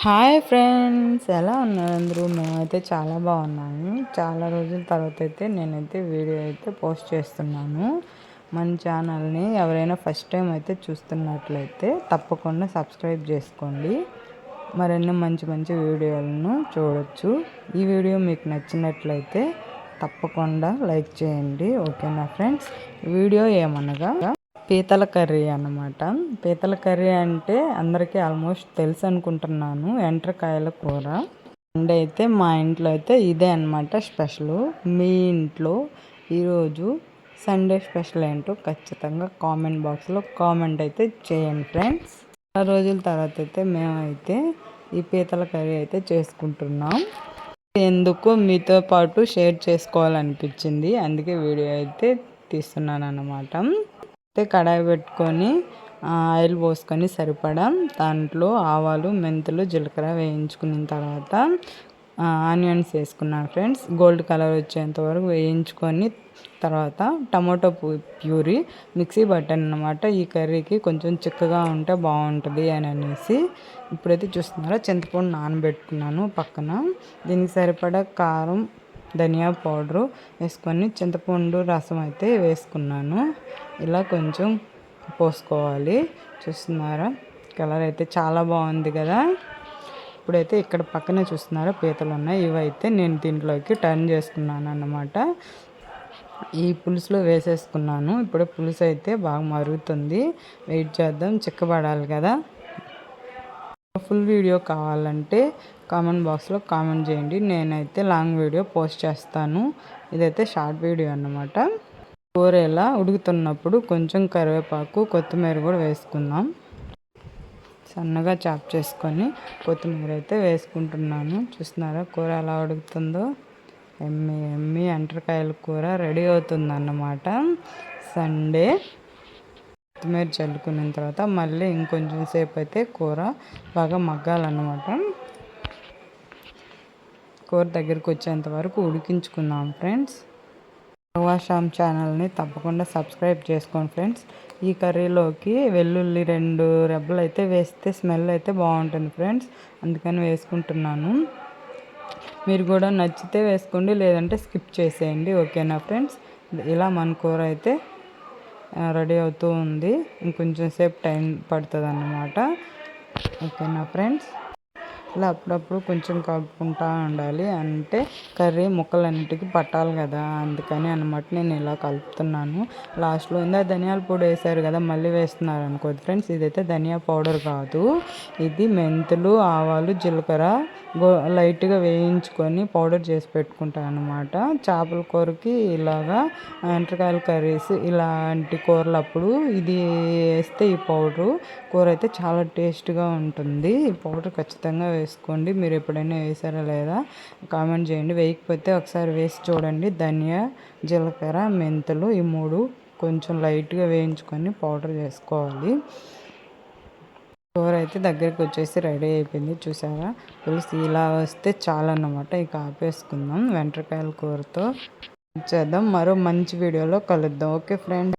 Hi friends, ఎలా ఉన్నారు అందరూ? మేమైతే చాలా బాగున్నాము. చాలా రోజుల తర్వాత అయితే నేనైతే వీడియో అయితే పోస్ట్ చేస్తున్నాను. మన ఛానల్ని ఎవరైనా ఫస్ట్ టైం అయితే చూస్తున్నట్లయితే తప్పకుండా సబ్స్క్రైబ్ చేసుకోండి. మరెన్నో మంచి మంచి వీడియోలను చూడొచ్చు. ఈ వీడియో మీకు నచ్చినట్లయితే తప్పకుండా లైక్ చేయండి. ఓకేనా ఫ్రెండ్స్? వీడియో ఏమనగా పీతల కర్రీ అన్నమాట. పీతల కర్రీ అంటే అందరికీ ఆల్మోస్ట్ తెలుసు అనుకుంటున్నాను. ఎండ్రకాయల కూర. అండ్ అయితే మా ఇంట్లో అయితే ఇదే అనమాట స్పెషల్. మీ ఇంట్లో ఈరోజు సండే స్పెషల్ ఏంటో ఖచ్చితంగా కామెంట్ బాక్స్లో కామెంట్ అయితే చేయండి ఫ్రెండ్స్. చాలా రోజుల తర్వాత అయితే మేమైతే ఈ పీతల కర్రీ అయితే చేసుకుంటున్నాం. ఎందుకు మీతో పాటు షేర్ చేసుకోవాలనిపించింది, అందుకే వీడియో అయితే తీస్తున్నాను అన్నమాట. కడాయి పెట్టుకొని ఆయిల్ పోసుకొని సరిపడా దాంట్లో ఆవాలు, మెంతులు, జీలకర్ర వేయించుకున్న తర్వాత ఆనియన్స్ వేసుకున్నాను ఫ్రెండ్స్. గోల్డ్ కలర్ వచ్చేంత వరకు వేయించుకొని తర్వాత టమాటో ప్యూరీ మిక్సీ పట్టాను అన్నమాట. ఈ కర్రీకి కొంచెం చిక్కగా ఉంటే బాగుంటుంది అని అనేసి ఇప్పుడైతే చూస్తున్నారా చింతపండు నానబెట్టుకున్నాను పక్కన. దీనికి సరిపడా కారం, ధనియా పౌడరు వేసుకొని చింతపండు రసం అయితే వేసుకున్నాను. ఇలా కొంచెం పోసుకోవాలి. చూస్తున్నారా కలర్ అయితే చాలా బాగుంది కదా. ఇప్పుడైతే ఇక్కడ పక్కనే చూస్తున్నారా పీతలు ఉన్నాయి. ఇవైతే నేను దీంట్లోకి టర్న్ చేసుకున్నాను అన్నమాట. ఈ పులుసులో వేసేసుకున్నాను. ఇప్పుడు పులుసు అయితే బాగా మరుగుతుంది. వెయిట్ చేద్దాం, చిక్కబడాలి కదా. ఫుల్ వీడియో కావాలంటే కామెంట్ బాక్స్లో కామెంట్ చేయండి. నేనైతే లాంగ్ వీడియో పోస్ట్ చేస్తాను. ఇదైతే షార్ట్ వీడియో అన్నమాట. కూర ఇలా ఉడుకుతున్నప్పుడు కొంచెం కరివేపాకు, కొత్తిమీర కూడా వేసుకుందాం. సన్నగా చాప్ చేసుకొని కొత్తిమీర అయితే వేసుకుంటున్నాను. చూస్తున్నారా కూర ఎలా ఉడుకుతుందో. ఎమ్మి ఎమ్మి ఎండ్రకాయల కూర రెడీ అవుతుంది అన్నమాట. సండే కొత్తిమీర చల్లుకున్న తర్వాత మళ్ళీ ఇంకొంచెం సేపు అయితే కూర బాగా మగ్గాలన్నమాట. కూర దగ్గరికి వచ్చేంత వరకు ఉడికించుకుందాం ఫ్రెండ్స్. శ్యామ్ ఛానల్ని తప్పకుండా సబ్స్క్రైబ్ చేసుకోండి ఫ్రెండ్స్. ఈ కర్రీలోకి వెల్లుల్లి 2 రెబ్బలు అయితే వేస్తే స్మెల్ అయితే బాగుంటుంది ఫ్రెండ్స్, అందుకని వేసుకుంటున్నాను. మీరు కూడా నచ్చితే వేసుకోండి, లేదంటే స్కిప్ చేసేయండి. ఓకేనా ఫ్రెండ్స్? ఇలా మన కూర అయితే రెడీ అవుతూ ఉంది. ఇంకొంచెం సేపు టైం పడుతుంది అన్నమాట. ఓకేనా ఫ్రెండ్స్? ఇలా అప్పుడప్పుడు కొంచెం కలుపుకుంటూ ఉండాలి, అంటే కర్రీ ముక్కలన్నిటికీ పట్టాలి కదా, అందుకని అన్నమాట నేను ఇలా కలుపుతున్నాను. లాస్ట్లో ఇందా ధనియాల పొడి వేసారు కదా, మళ్ళీ వేస్తున్నారు అనుకోదు ఫ్రెండ్స్. ఇదైతే ధనియా పౌడర్ కాదు, ఇది మెంతులు, ఆవాలు, జీలకర్ర లైట్గా వేయించుకొని పౌడర్ చేసి పెట్టుకుంటాను అనమాట. చేపల కూరకి ఇలాగా ఎండ్రకాయల కర్రీస్ ఇలాంటి కూరలు అప్పుడు ఇది వేస్తే ఈ పౌడరు కూర అయితే చాలా టేస్ట్గా ఉంటుంది. ఈ పౌడర్ ఖచ్చితంగా వేసుకోండి. మీరు ఎప్పుడైనా వేసారా లేదా కామెంట్ చేయండి. వేయకపోతే ఒకసారి వేసి చూడండి. ధనియా, జీలకర్ర, మెంతులు ఈ 3 కొంచెం లైట్గా వేయించుకొని పౌడర్ చేసుకోవాలి. కూర అయితే దగ్గరికి వచ్చేసి రెడీ అయిపోయింది. చూసారా పులుసు ఇలా వస్తే చాలన్నమాట. ఇక ఆపేసుకుందాం. వెంట్రకాయల కూరతో చేద్దాం. మరో మంచి వీడియోలో కలుద్దాం. Okay friends.